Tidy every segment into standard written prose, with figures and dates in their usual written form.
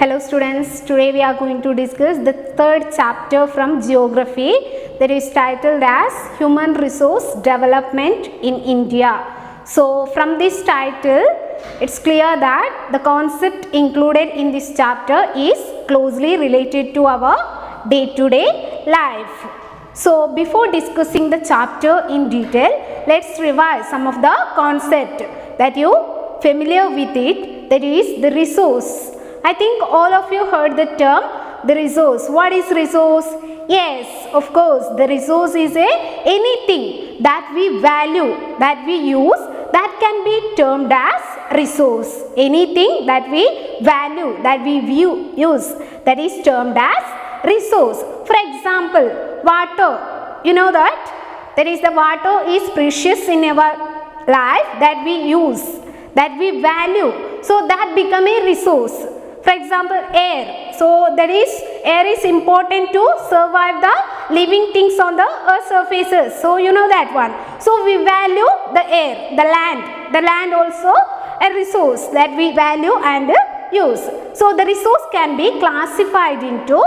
Hello students, today we are going to discuss the third chapter from geography that is titled as Human Resource Development in India. So from this title, it's clear that the concept included in this chapter is closely related to our day-to-day life. So before discussing the chapter in detail, let's revise some of the concept that you familiar with it, that is the resource. I think all of you heard the term the resource. What is resource? Yes, of course, the resource is anything that we value, that we use, that can be termed as resource. Anything that we value, that we use, that is termed as resource. For example, water. You know that? That is, the water is precious in our life, that we use, that we value. So that become a resource. For example, air. So that is, air is important to survive the living things on the earth surfaces. So you know that one. So we value the air, the land. The land also a resource that we value and use. So the resource can be classified into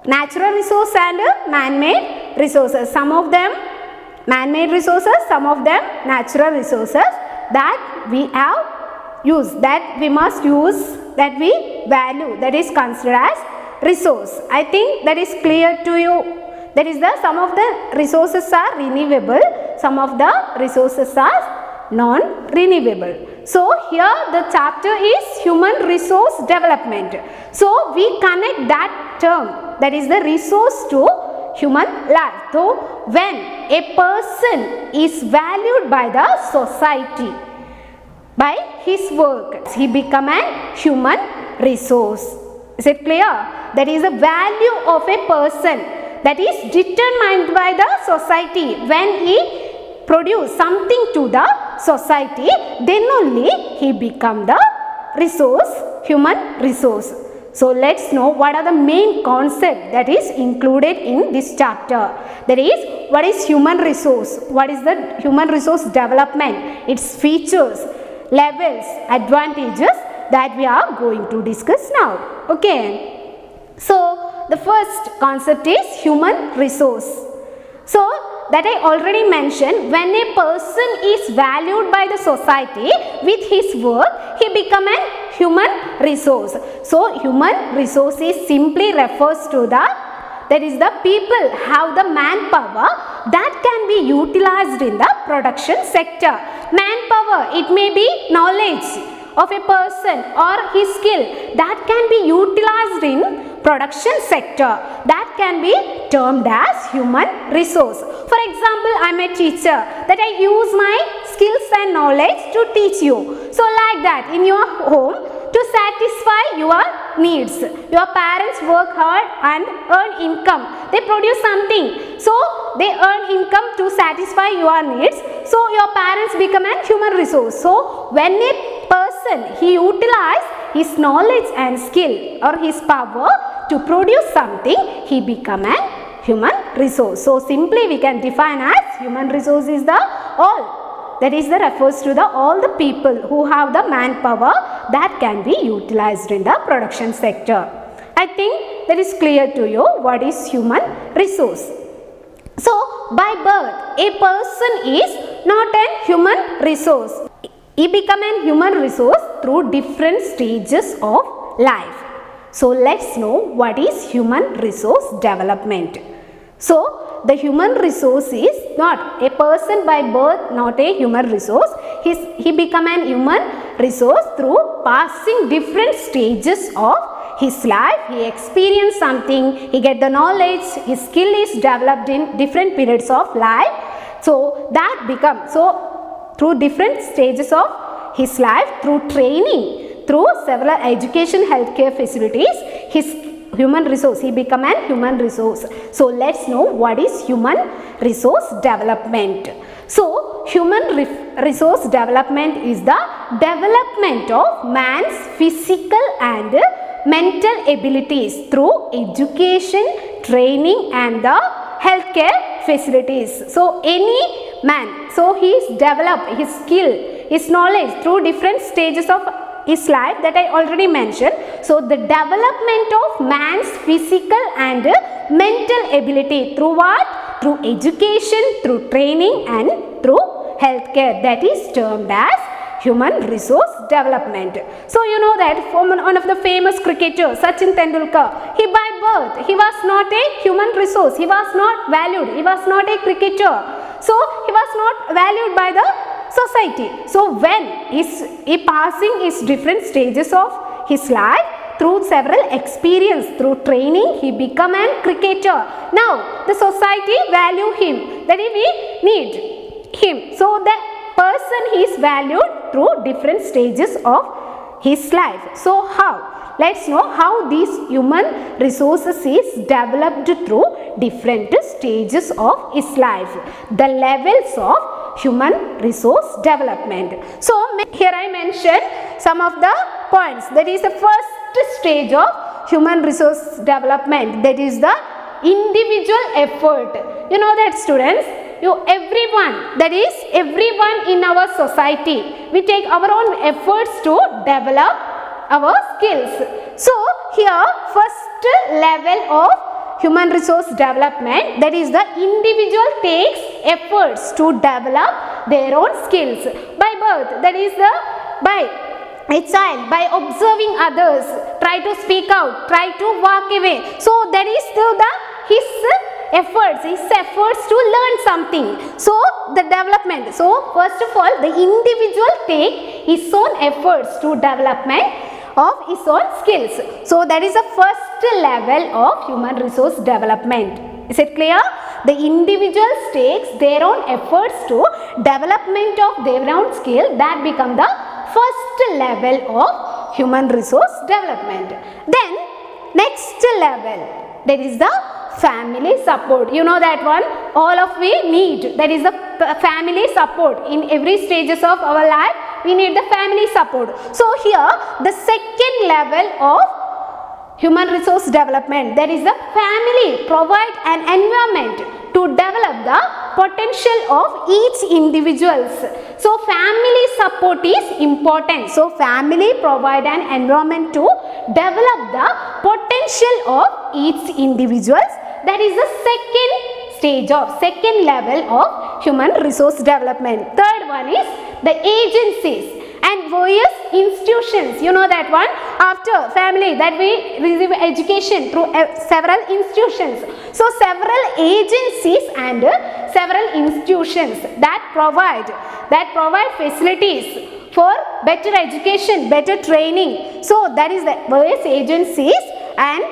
natural resource and man-made resources. Some of them man-made resources, some of them natural resources that we have use, that we must use, that we value, that is considered as resource. I think that is clear to you. That is, the some of the resources are renewable, some of the resources are non-renewable. So here the chapter is human resource development. So we connect that term, that is the resource, to human life. So when a person is valued by the society, by his work, he become a human resource. Is it clear? That is the value of a person that is determined by the society. When he produce something to the society, then only he become the resource, human resource. So let's know what are the main concept that is included in this chapter. That is, what is human resource? What is the human resource development? Its features, levels, advantages that we are going to discuss now. Okay. So the first concept is human resource. So that I already mentioned, when a person is valued by the society with his work, he become a human resource. So human resource is simply refers to that is the people have the manpower that can be utilized in the production sector. Manpower, it may be knowledge of a person or his skill that can be utilized in production sector, that can be termed as human resource. For example, I am a teacher, that I use my skills and knowledge to teach you. So like that, in your home, to satisfy your needs, your parents work hard and earn income. They produce something, so they earn income to satisfy your needs. So your parents become a human resource. So when a person, he utilize his knowledge and skill or his power to produce something, he become a human resource. So simply we can define as human resource is the all. That is, the refers to the all the people who have the manpower that can be utilized in the production sector. I think that is clear to you what is human resource. So by birth, a person is not a human resource. He become a human resource through different stages of life. So let's know what is human resource development. So the human resource is not a person by birth, not a human resource. He become an human resource through passing different stages of his life. He experienced something, he get the knowledge, his skill is developed in different periods of life. So that becomes, so through different stages of his life, through training, through several education, healthcare facilities, his human resource, he become an human resource. So let's know what is human resource development. So human resource development is the development of man's physical and mental abilities through education, training and the healthcare facilities. So any man, so he is developed his skill, his knowledge through different stages of his life that I already mentioned. So the development of man's physical and mental ability through what? Through education, through training and through healthcare, that is termed as human resource development. So you know that from one of the famous cricketers, Sachin Tendulkar, he by birth, he was not a human resource, he was not valued, he was not a cricketer. So he was not valued by the society. So when he passing his different stages of his life, through several experience, through training, he become a cricketer. Now the society value him, that is we need him. So the person is valued through different stages of his life. So how? Let's know how these human resources is developed through different stages of his life. The levels of human resource development. So here I mentioned some of the points. That is the first stage of human resource development. That is the individual effort. You know that, students, everyone, that is everyone in our society, we take our own efforts to develop our skills. So here first level of human resource development, that is the individual takes efforts to develop their own skills by birth, that is the by a child, by observing others, try to speak out, try to walk away. So that is his efforts to learn something. So the development. So first of all, the individual take his own efforts to development of his own skills. So that is the first level of human resource development. Is it clear? The individuals takes their own efforts to development of their own skill, that become the first level of human resource development. Then next level, that is the family support. You know that one, all of we need, that is the family support. In every stages of our life, we need the family support. So here the second level of human resource development, that is the family provide an environment to develop the potential of each individuals. So family support is important. So family provide an environment to develop the potential of each individuals. That is the second level of human resource development. Third one is the agencies and various institutions. You know that one, after family, that we receive education through several institutions. So several agencies and several institutions that provide facilities for better education, better training. So that is the various agencies and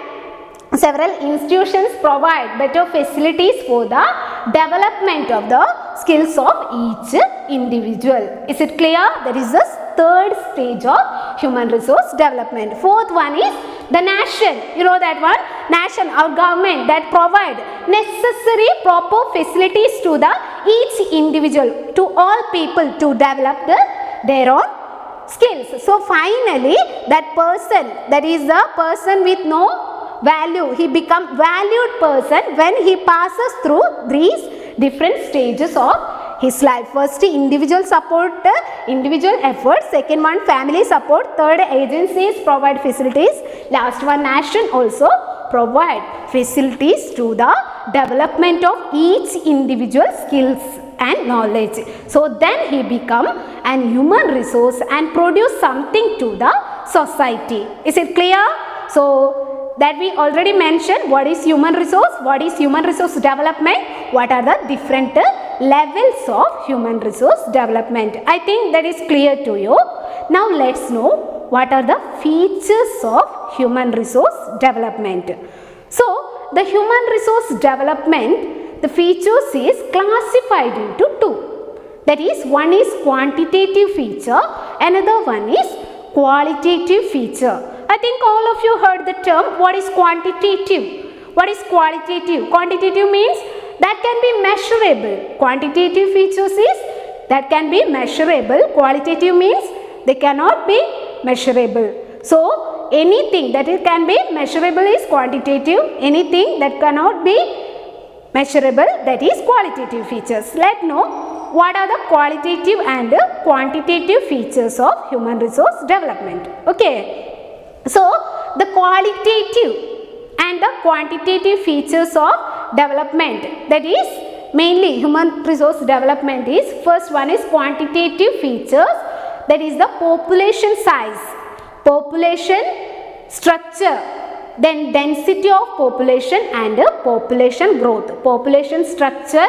several institutions provide better facilities for the development of the skills of each individual. Is it clear? That is the third stage of human resource development. Fourth one is the nation. You know that one, nation, our government, that provide necessary proper facilities to the each individual, to all people to develop their own skills. So finally that person, that is the person with no value, he become valued person when he passes through these different stages of his life. First, individual support, individual effort. Second one, family support. Third, agencies provide facilities. Last one, nation also provide facilities to the development of each individual skills and knowledge. So then he become an human resource and produce something to the society. Is it clear? So that we already mentioned what is human resource, what is human resource development, what are the different levels of human resource development. I think that is clear to you. Now let's know what are the features of human resource development. So the human resource development, the features is classified into two. That is, one is quantitative feature, another one is qualitative feature. I think all of you heard the term, what is quantitative, what is qualitative. Quantitative means that can be measurable. Quantitative features is that can be measurable. Qualitative means they cannot be measurable. So anything that it can be measurable is quantitative, anything that cannot be measurable, that is qualitative features. Let's know what are the qualitative and quantitative features of human resource development. Okay. So the qualitative and the quantitative features of development, that is mainly human resource development is, first one is quantitative features, that is the population size, population structure, then density of population and population growth. Population structure,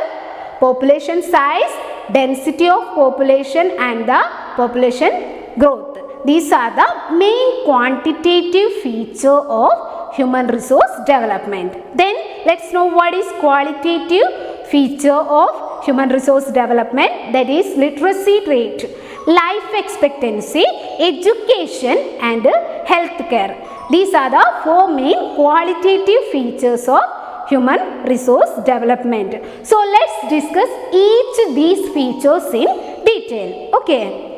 population size, density of population and the population growth. These are the main quantitative feature of human resource development. Then let's know what is qualitative feature of human resource development, that is literacy rate, life expectancy, education and health care. These are the four main qualitative features of human resource development. So let's discuss each these features in detail. Okay.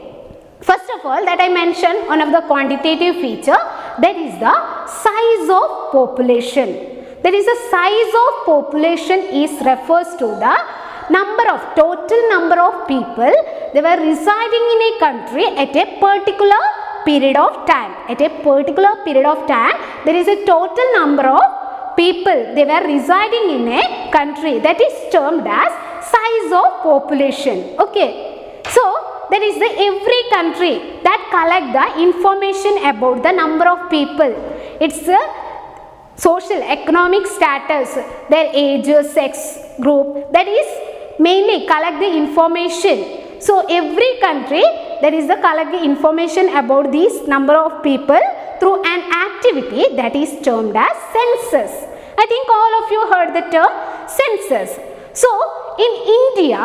First of all, that I mentioned one of the quantitative feature, that is the size of population. That is the size of population is refers to the total number of people they were residing in a country at a particular period of time. At a particular period of time, there is a total number of people they were residing in a country, that is termed as size of population. Okay. So that is the every country that collect the information about the number of people, its social economic status, their age, sex group, that is mainly collect the information. So every country that is the collect the information about this number of people through an activity that is termed as census. I think all of you heard the term census. So in India,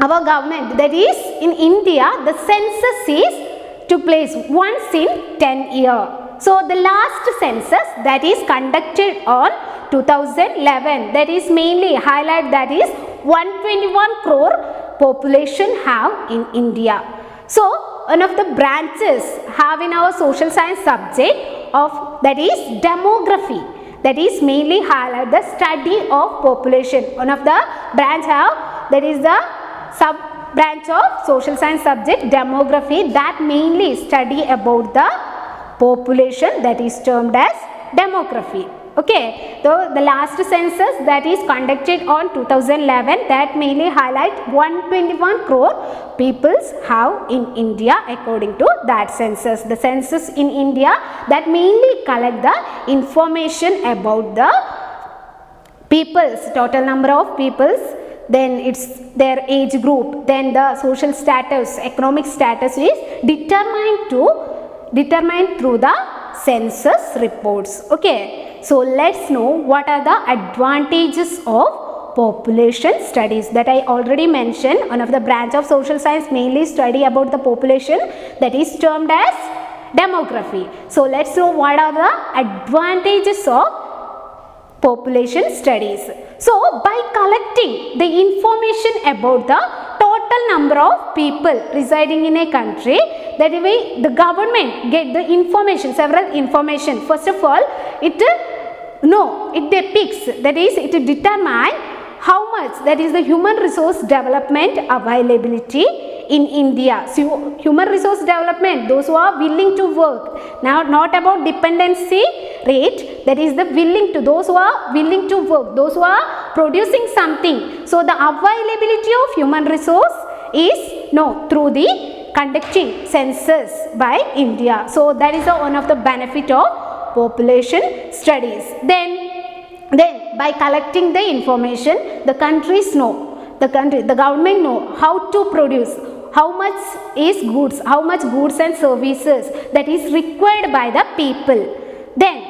our government, that is in India, the census is took place once in 10 years. So the last census that is conducted on 2011, that is mainly highlight, that is 121 crore population have in India. So one of the branches have in our social science subject of, that is demography, that is mainly highlight the study of population. One of the branch have, that is the sub branch of social science subject demography, that mainly study about the population, that is termed as demography. Okay. So the last census that is conducted on 2011, that mainly highlight 121 crore peoples have in India according to that census. The census in India that mainly collect the information about the peoples, total number of peoples, then it's their age group, then the social status, economic status is determined through the census reports. Okay. So let's know what are the advantages of population studies, that I already mentioned. One of the branch of social science mainly study about the population, that is termed as demography. So let's know what are the advantages of population studies. So by collecting the information about the total number of people residing in a country, that way the government get the information, several information. First of all, it depicts, that is it determine how much, that is the human resource development availability in India. So human resource development, those who are willing to work, now not about dependency rate, that is the willing to, those who are willing to work, those who are producing something. So the availability of human resource is through the conducting census by India. So that is one of the benefit of population studies. Then by collecting the information, the countries know, the government know how to produce, how much is goods, how much goods and services that is required by the people. Then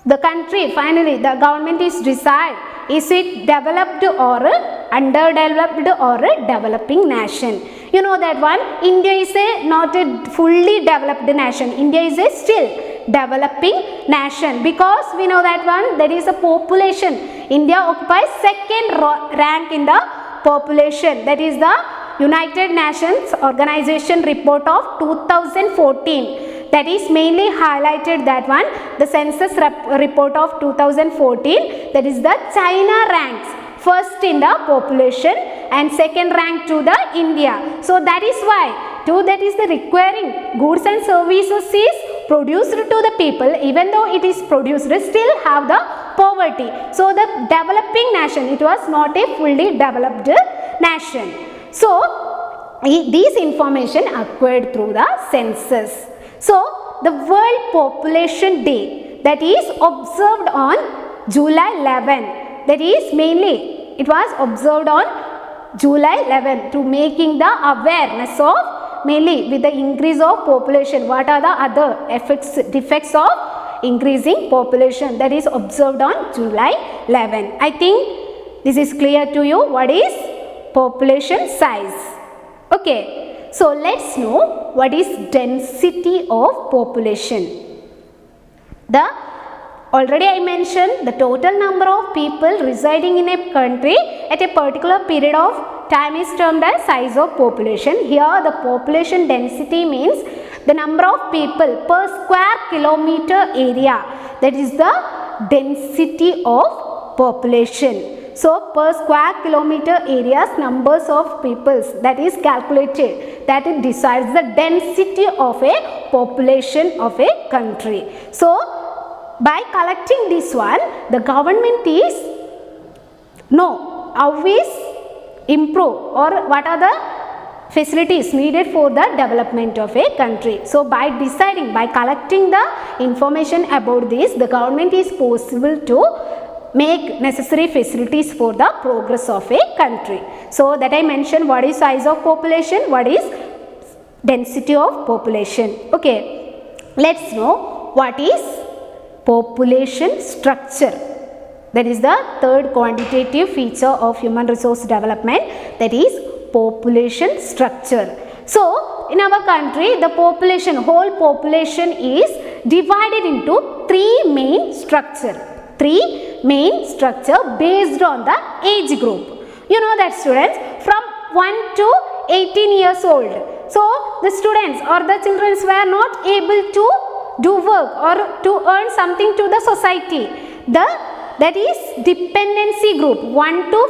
the country, finally the government is decide, is it developed or underdeveloped or a developing nation. You know that one, India is not a fully developed nation. India is a still developing nation, because we know that one, that is a population. India occupies second rank in the population, that is the United Nations Organization report of 2014. That is mainly highlighted that one, the census report of 2014, that is the China ranks first in the population and second rank to the India. So that is why that is the requiring goods and services is produced to the people, even though it is produced, still have the poverty. So the developing nation, it was not a fully developed nation. So these information acquired through the census. So the World Population Day, that is observed on July 11, that is mainly it was observed on July 11 to making the awareness of, mainly with the increase of population, what are the other defects of increasing population, that is observed on July 11. I think this is clear to you what is population size. Okay, so let's know what is density of population. Already I mentioned the total number of people residing in a country at a particular period of time is termed as size of population. Here the population density means the number of people per square kilometer area, that is the density of population. So per square kilometer areas, numbers of peoples, that is calculated, that it decides the density of a population of a country. So by collecting this one, the government is how is improve or what are the facilities needed for the development of a country. So by deciding, by collecting the information about this, the government is possible to make necessary facilities for the progress of a country. So that I mentioned what is size of population, what is density of population. Okay, let's know what is population structure. That is the third quantitative feature of human resource development, that is population structure. So in our country, the population, whole population is divided into three main structure based on the age group. You know that students, from 1 to 18 years old. So the students or the children were not able to do work or to earn something to the society. That is dependency group. 1 to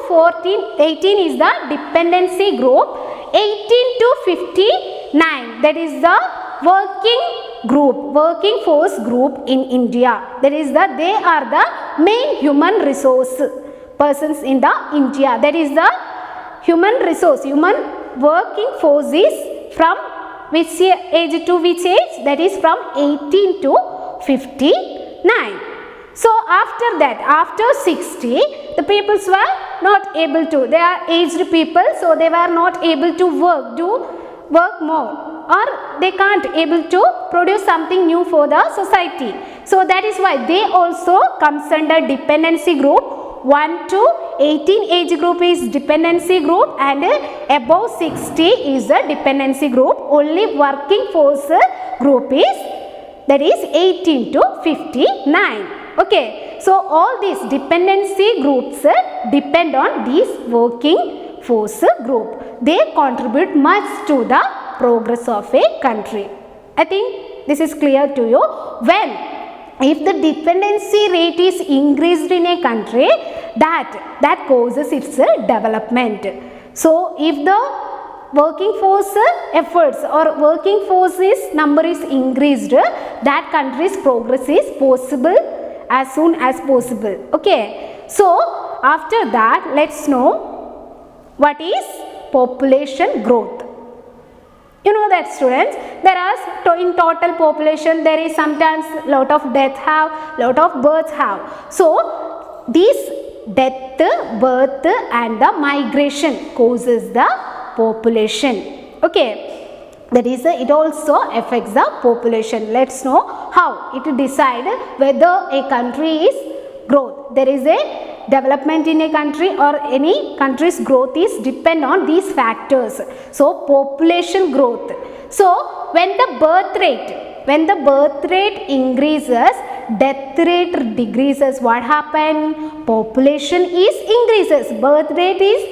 18 is the dependency group. 18 to 59, that is the working force group in India. That is they are the main human resource persons in the India. That is the human working force is from which age to which age? That is from 18 to 59. So after that, after 60, the peoples were not able to, they are aged people, so they were not able to work more, or they can't able to produce something new for the society. So that is why they also comes under dependency group. 1 to 18 age group is dependency group, and above 60 is the dependency group. Only working force group is, that is 18 to 59. Okay, so all these dependency groups depend on this working force group. They contribute much to the progress of a country. I think this is clear to you. If the dependency rate is increased in a country, that causes its development. So if the working force efforts or working forces number is increased, that country's progress is possible as soon as possible. Okay, so after that, let's know what is population growth. You know that students, there are in total population, there is sometimes lot of death have, lot of births have. So these death, birth and the migration causes the population. Okay, that is it also affects the population. Let's know how it decide whether a country is growth. There is a development in a country or any country's growth is depend on these factors. So population growth. So when the birth rate increases, death rate decreases. What happen? Population is increases, birth rate is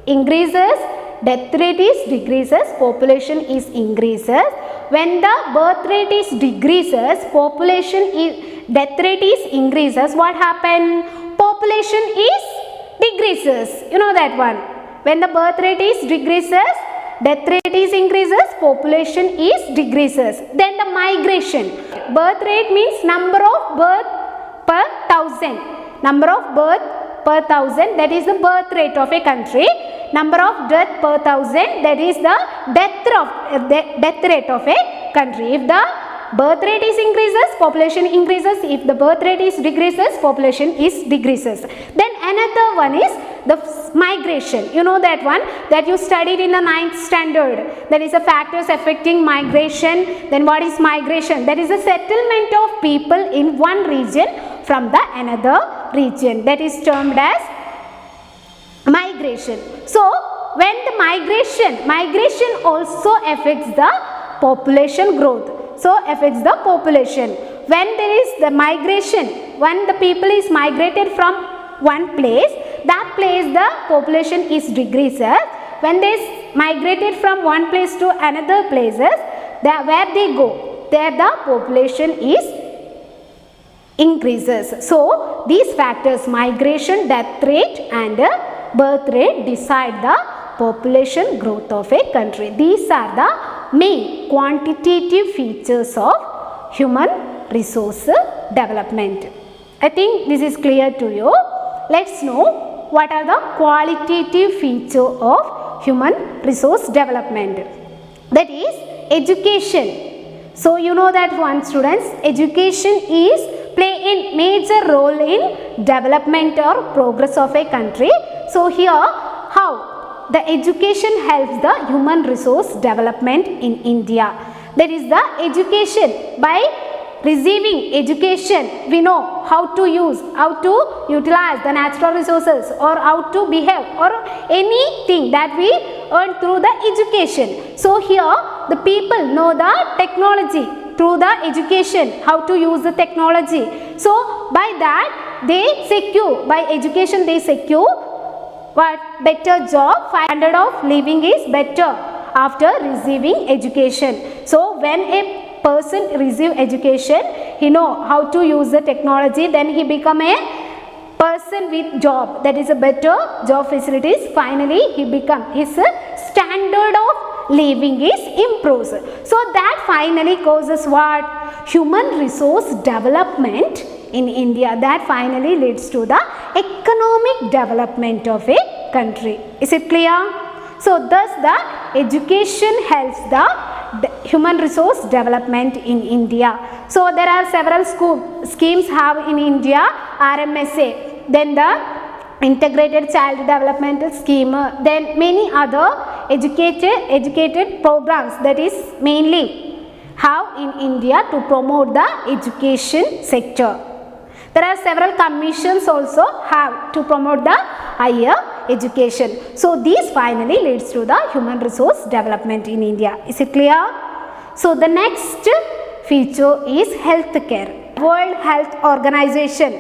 increases, death rate is decreases, population is increases. When the birth rate is decreases, death rate is increases. What happen? Population is decreases. You know that one. When the birth rate is decreases, death rate is increases, population is decreases. Then the migration. Birth rate means number of birth per thousand. Number of birth per thousand, that is the birth rate of a country. Number of death per thousand, that is the death rate of a country. If the birth rate is increases, population increases. If the birth rate is decreases, population is decreases. Then another one is the migration. You know that one that you studied in the 9th standard. That is the factors affecting migration. Then what is migration? That is the settlement of people in one region from the another region. That is termed as migration. So when the migration also affects the population growth. So affects the population. When there is the migration, when the people is migrated from one place, that place the population is decreases. When they is migrated from one place to another places, where they go, there the population is increases. So these factors, migration, death rate and birth rate, decide the population growth of a country. These are the main quantitative features of human resource development. I think this is clear to you. Let's know what are the qualitative features of human resource development. That is education. So you know that one, students, education is play a major role in development or progress of a country. So here how the education helps the human resource development in India. That is the education. By receiving education, we know how to use, how to utilize the natural resources, or how to behave, or anything that we earn through the education. So here the people know the technology through the education, how to use the technology. So by that they secure, by education they secure what? Better job, standard of living is better after receiving education. So when a person receive education, he know how to use the technology, then he become a person with job, that is a better job facilities. Finally he become, his standard of living is improves. So that finally causes what? Human resource development in India. That finally leads to the economic development of a country. Is it clear? So thus the education helps the human resource development in India. So there are several schemes have in India, RMSA, then the integrated child developmental scheme, then many other educated programs that is mainly have in India to promote the education sector. There are several commissions also have to promote the higher education. So these finally leads to the human resource development in India. Is it clear? So the next feature is healthcare. World Health Organization,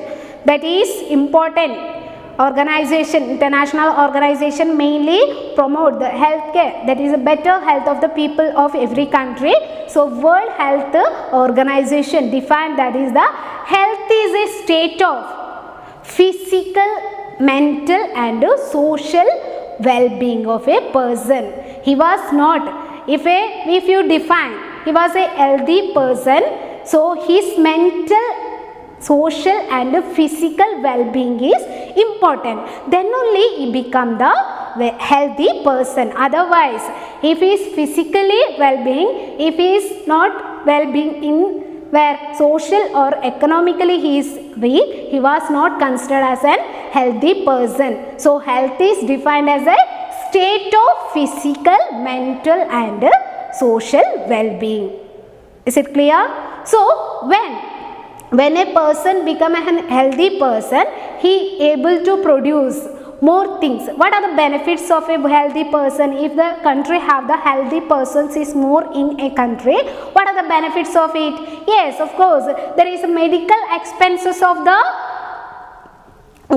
that is important organization, international organization, mainly promote the healthcare, that is a better health of the people of every country. So World Health Organization defined that is the health is a state of physical, mental and social well-being of a person. He was not, if you define, he was a healthy person, so his mental, social and physical well-being is important. Then only he become the healthy person. Otherwise, if he is physically well-being, if he is not well-being in where social or economically he is weak, he was not considered as an healthy person. So health is defined as a state of physical, mental and social well-being. Is it clear? So when a person become a healthy person, he able to produce more things. What are the benefits of a healthy person? If the country have the healthy persons is more in a country, what are the benefits of it? Yes, of course, there is medical expenses of the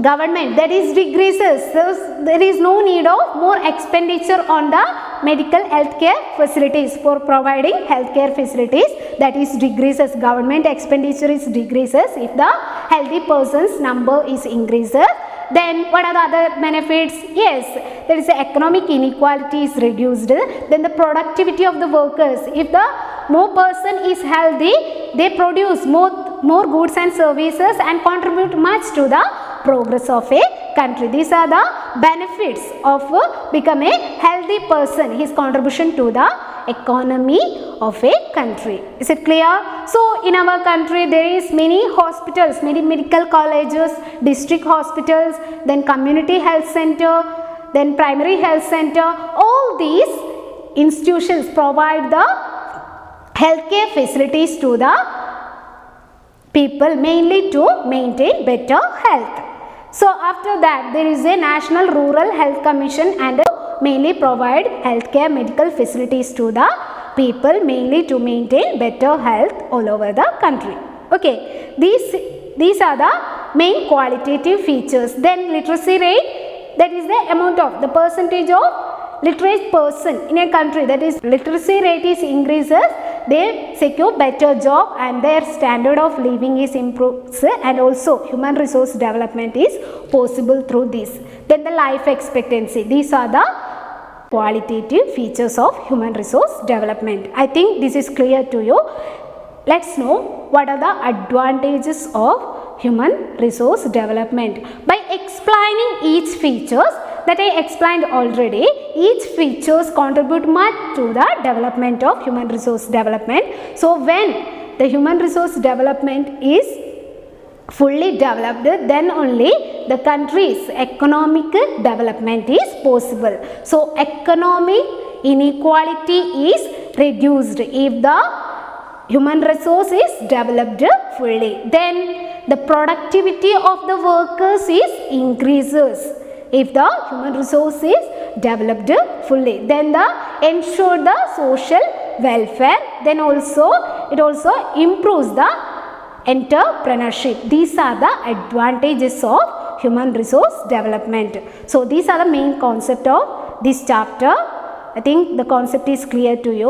government that is decreases. So there is no need of more expenditure on the medical healthcare facilities for providing healthcare facilities, that is decreases. Government expenditure is decreases if the healthy persons number is increases. Then what are the other benefits? Yes, there is economic inequality is reduced. Then the productivity of the workers, if the more person is healthy, they produce more goods and services and contribute much to the progress of a country. These are the benefits of becoming a healthy person, his contribution to the economy of a country. Is it clear? So in our country there is many hospitals, many medical colleges, district hospitals, then community health center, then primary health center. All these institutions provide the healthcare facilities to the people, mainly to maintain better health. So after that there is a National Rural Health Commission and mainly provide healthcare medical facilities to the people, mainly to maintain better health all over the country. Okay, these are the main qualitative features. Then literacy rate, that is the amount of the percentage of literate person in a country, that is literacy rate is increases, they secure better job and their standard of living is improves, and also human resource development is possible through this. Then the life expectancy, these are the qualitative features of human resource development. I think this is clear to you. Let's know what are the advantages of human resource development. By explaining each features that I explained already, each features contribute much to the development of human resource development. So when the human resource development is fully developed, then only the country's economic development is possible. So economic inequality is reduced if the human resource is developed fully. Then the productivity of the workers is increases if the human resource is developed fully. Then ensure the social welfare. Then it also improves the entrepreneurship. These are the advantages of human resource development. So these are the main concept of this chapter. I think the concept is clear to you.